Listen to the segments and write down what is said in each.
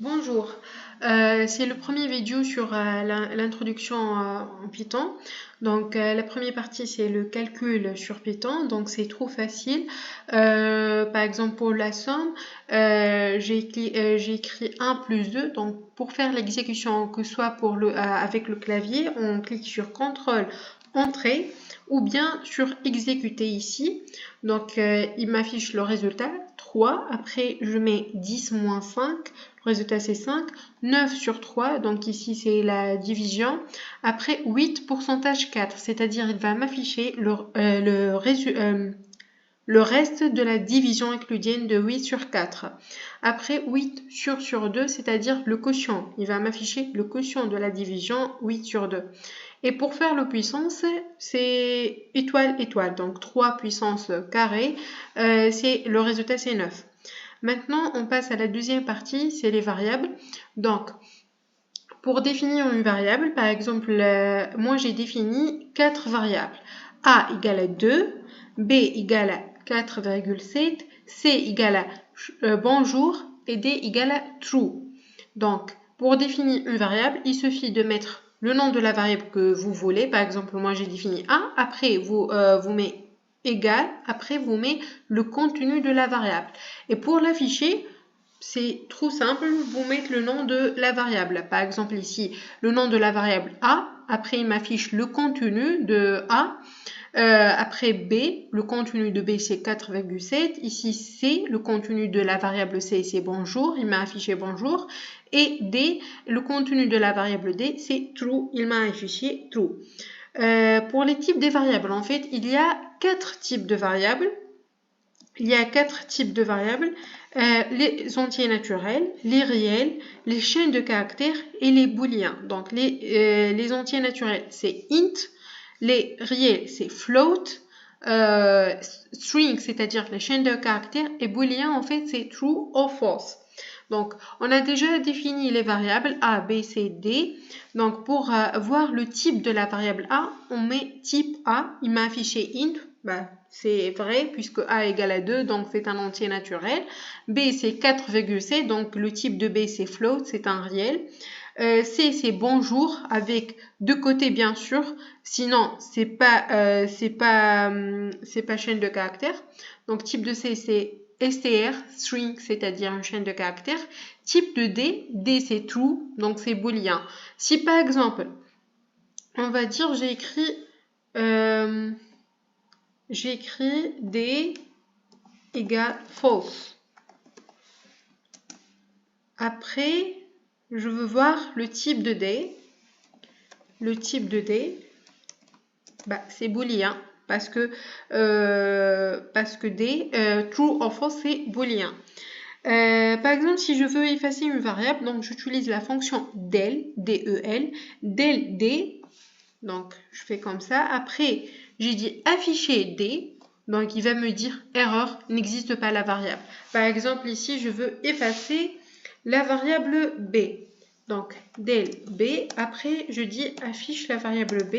Bonjour, c'est le premier vidéo sur l'introduction en Python. Donc la première partie c'est le calcul sur Python, donc c'est trop facile. Par exemple pour la somme, j'ai écrit 1 plus 2. Donc pour faire l'exécution, que ce soit avec le clavier, on clique sur CTRL Entrée ou bien sur exécuter ici. Donc il m'affiche le résultat 3. Après je mets 10 moins 5. Le résultat c'est 5, 9 sur 3, donc ici c'est la division. Après 8 pourcentage 4, c'est-à-dire il va m'afficher le reste de la division euclidienne de 8 sur 4. Après 8 sur 2, c'est-à-dire le quotient. Il va m'afficher le quotient de la division 8 sur 2. Et pour faire le puissance, c'est étoile, étoile. Donc 3 puissance carrée, le résultat c'est 9. Maintenant, on passe à la deuxième partie, c'est les variables. Donc, pour définir une variable, par exemple, moi j'ai défini 4 variables. A égale à 2, B égale à 4,7, C égale à bonjour et D égale à true. Donc, pour définir une variable, il suffit de mettre le nom de la variable que vous voulez. Par exemple, moi j'ai défini A, après vous mettez égal, après vous mettez le contenu de la variable. Et pour l'afficher, c'est trop simple, vous mettez le nom de la variable. Par exemple ici, le nom de la variable A, après il m'affiche le contenu de A, après B, le contenu de B c'est 4,7, ici C, le contenu de la variable C c'est bonjour, il m'a affiché bonjour, et D, le contenu de la variable D c'est true, il m'a affiché true. Pour les types des variables, en fait, il y a 4 types de variables. Les entiers naturels, les réels, les chaînes de caractères et les booléens. Donc les entiers naturels, c'est int, les réels, c'est float, string, c'est-à-dire les chaînes de caractères, et booléen, en fait, c'est true or false. Donc, on a déjà défini les variables A, B, C, D. Donc, pour voir le type de la variable A, on met type A. Il m'a affiché int. C'est vrai puisque A égale à 2, donc c'est un entier naturel. B, c'est 4,7, donc le type de B, c'est float, c'est un réel. C, c'est bonjour, avec deux côtés bien sûr, sinon c'est pas chaîne de caractères. Donc type de C, c'est str, string, c'est-à-dire une chaîne de caractères. Type de D, D c'est true, donc c'est booléen. Si par exemple, on va dire j'ai écrit D égale false. Après, je veux voir le type de D. Le type de D, c'est booléen parce que D, true or false, c'est booléen. Par exemple, si je veux effacer une variable, donc j'utilise la fonction del, del, del D. Donc, je fais comme ça. Après, j'ai dit afficher D. Donc, il va me dire erreur, n'existe pas la variable. Par exemple, ici, je veux effacer la variable B. Donc, del B. Après, je dis affiche la variable B.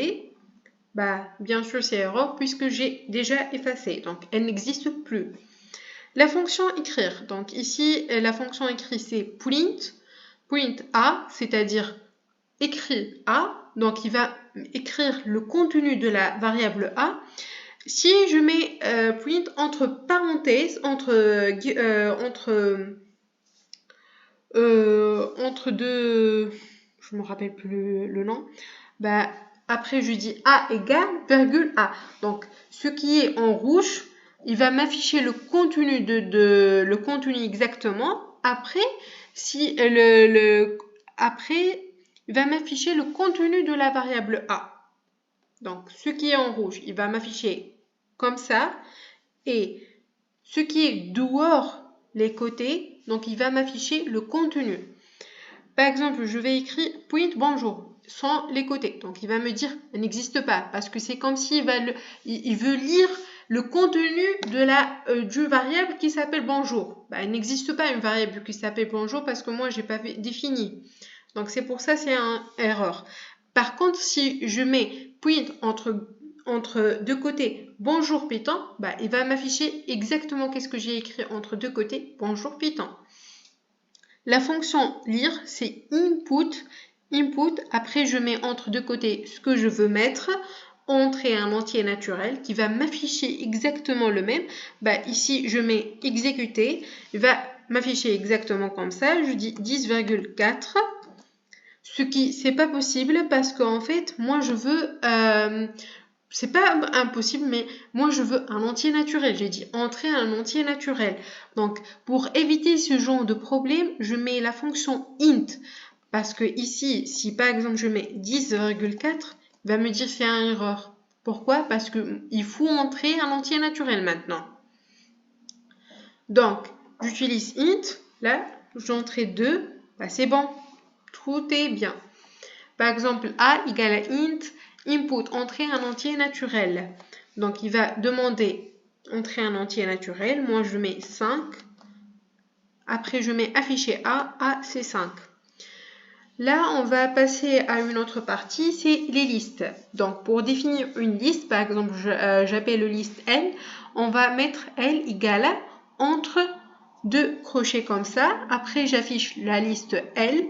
Bien sûr, c'est erreur puisque j'ai déjà effacé. Donc, elle n'existe plus. La fonction écrire. Donc, ici, la fonction écrire, c'est print A, c'est-à-dire écrit A. Donc, il va écrire le contenu de la variable A. Si je mets print entre parenthèses, entre deux, je ne me rappelle plus le nom, après je dis A égale virgule A. Donc ce qui est en rouge, il va m'afficher le contenu le contenu exactement. Après, après, il va m'afficher le contenu de la variable A. Donc ce qui est en rouge, il va m'afficher comme ça. Et ce qui est dehors les côtés, donc il va m'afficher le contenu. Par exemple, je vais écrire print bonjour sans les côtés. Donc il va me dire n'existe pas parce que c'est comme s'il il veut lire le contenu du variable qui s'appelle bonjour. Il n'existe pas une variable qui s'appelle bonjour parce que moi j'ai pas défini. Donc c'est pour ça c'est une erreur. Par contre, si je mets print entre deux côtés bonjour Python, il va m'afficher exactement qu'est-ce que j'ai écrit entre deux côtés bonjour Python. La fonction lire, c'est input. Après je mets entre deux côtés ce que je veux mettre, entrer un entier naturel qui va m'afficher exactement le même. Ici, je mets exécuter, il va m'afficher exactement comme ça. Je dis 10,4. Ce qui, c'est pas possible parce qu'en fait, moi je veux... c'est pas impossible, mais moi je veux un entier naturel. J'ai dit entrer un entier naturel. Donc, pour éviter ce genre de problème, je mets la fonction int. Parce que ici, si par exemple je mets 10,4, il va me dire c'est une erreur. Pourquoi? Parce qu'il faut entrer un entier naturel maintenant. Donc, j'utilise int. Là, j'entrais 2. C'est bon. Tout est bien. Par exemple, a égale à int, input, entrer un entier naturel. Donc, il va demander entrer un entier naturel. Moi, je mets 5. Après, je mets afficher a c'est 5. Là, on va passer à une autre partie, c'est les listes. Donc, pour définir une liste, par exemple, j'appelle le liste L, on va mettre L égale à entre deux crochets comme ça. Après, j'affiche la liste L.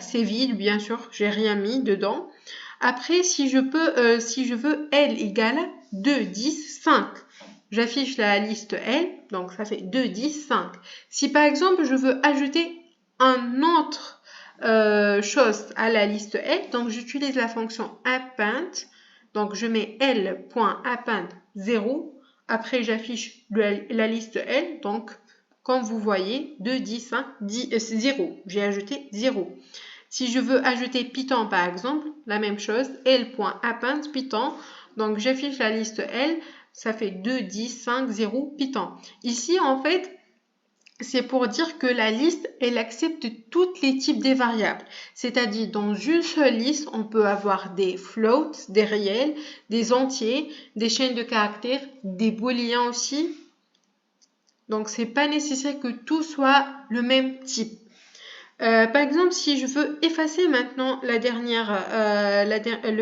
C'est vide, bien sûr, j'ai rien mis dedans. Après, si je veux L égale à 2, 10, 5. J'affiche la liste L, donc ça fait 2, 10, 5. Si par exemple, je veux ajouter un autre chose à la liste L, donc j'utilise la fonction append, donc je mets L.append 0, après j'affiche la liste L, donc comme vous voyez, 2, 10, 5, 0, j'ai ajouté 0. Si je veux ajouter Python par exemple, la même chose, L.append Python, donc j'affiche la liste L, ça fait 2, 10, 5, 0, Python. Ici en fait, c'est pour dire que la liste, elle accepte tous les types de variables. C'est-à-dire, dans une seule liste, on peut avoir des floats, des réels, des entiers, des chaînes de caractères, des booléens aussi. Donc, c'est pas nécessaire que tout soit le même type. Par exemple, si je veux effacer maintenant le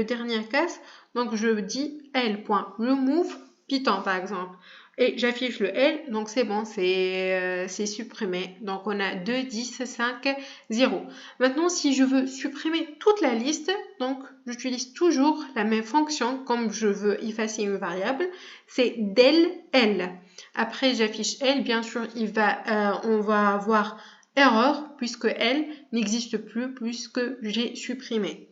dernier case, donc je dis L.remove Python par exemple. Et j'affiche le L, donc c'est bon, c'est supprimé. Donc on a 2, 10, 5, 0. Maintenant, si je veux supprimer toute la liste, donc j'utilise toujours la même fonction comme je veux effacer une variable, c'est del L. Après, j'affiche L, bien sûr, on va avoir erreur puisque L n'existe plus puisque j'ai supprimé.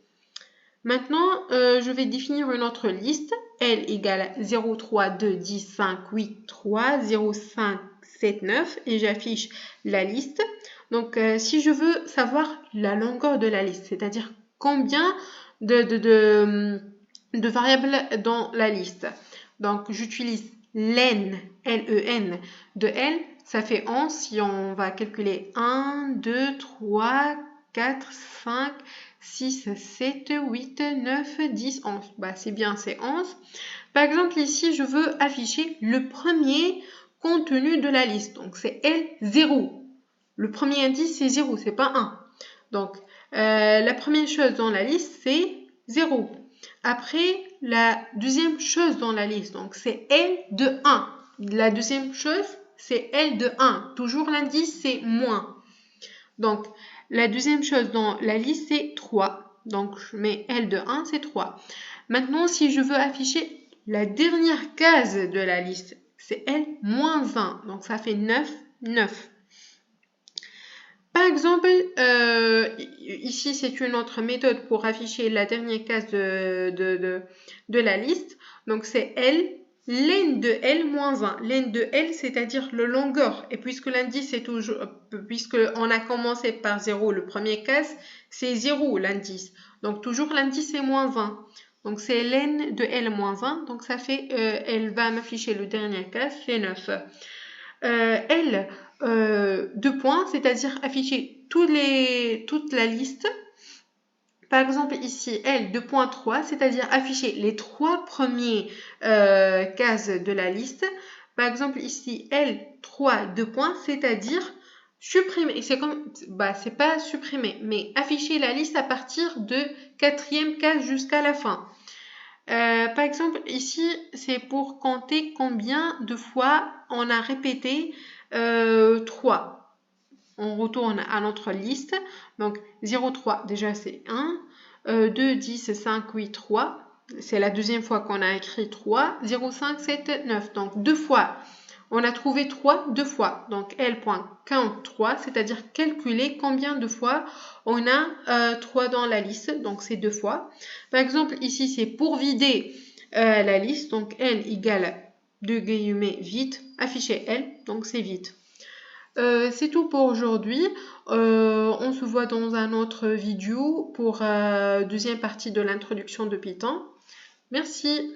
Maintenant, je vais définir une autre liste. L égale 0, 3, 2, 10, 5, 8, 3, 0, 5, 7, 9 et j'affiche la liste. Donc, si je veux savoir la longueur de la liste, c'est-à-dire combien de variables dans la liste. Donc, j'utilise len, L-E-N de L, ça fait 11. Si on va calculer 1, 2, 3, 4, 5, 6, 7, 8, 9, 10, 11. C'est bien, c'est 11. Par exemple, ici, je veux afficher le premier contenu de la liste. Donc, c'est L0. Le premier indice, c'est 0, c'est pas 1. Donc, la première chose dans la liste, c'est 0. Après, la deuxième chose dans la liste, donc c'est L de 1. La deuxième chose, c'est L de 1. Toujours l'indice, c'est moins. Donc, la deuxième chose dans la liste, c'est 3. Donc, je mets L de 1, c'est 3. Maintenant, si je veux afficher la dernière case de la liste, c'est L moins 1. Donc, ça fait 9, 9. Par exemple, ici, c'est une autre méthode pour afficher la dernière case de la liste. Donc, c'est L, len de L moins 1. Len de L, c'est-à-dire le longueur. Et puisque l'indice est toujours, puisqu'on a commencé par 0, le premier case, c'est 0 l'indice. Donc, toujours l'indice est moins 1. Donc, c'est len de L moins 1. Donc, ça fait, elle va m'afficher le dernier case, c'est 9. L, 2 points, c'est-à-dire afficher toute la liste. Par exemple, ici, L 2.3, c'est-à-dire afficher les 3 premiers cases de la liste. Par exemple, ici, L 3, 2 points, c'est-à-dire supprimer. C'est pas supprimer, mais afficher la liste à partir de 4e case jusqu'à la fin. Par exemple, ici, c'est pour compter combien de fois on a répété 3. on retourne à notre liste. Donc 0, 3, déjà c'est 1. 2, 10, 5, 8, 3. C'est la deuxième fois qu'on a écrit 3. 0, 5, 7, 9. Donc deux fois. On a trouvé 3 deux fois. Donc L.count 3, c'est-à-dire calculer combien de fois on a 3 dans la liste. Donc c'est 2 fois. Par exemple, ici c'est pour vider la liste. Donc L égale 2 guillemets vide. Afficher L, donc c'est vide. C'est tout pour aujourd'hui. On se voit dans un autre vidéo pour deuxième partie de l'introduction de Python. Merci.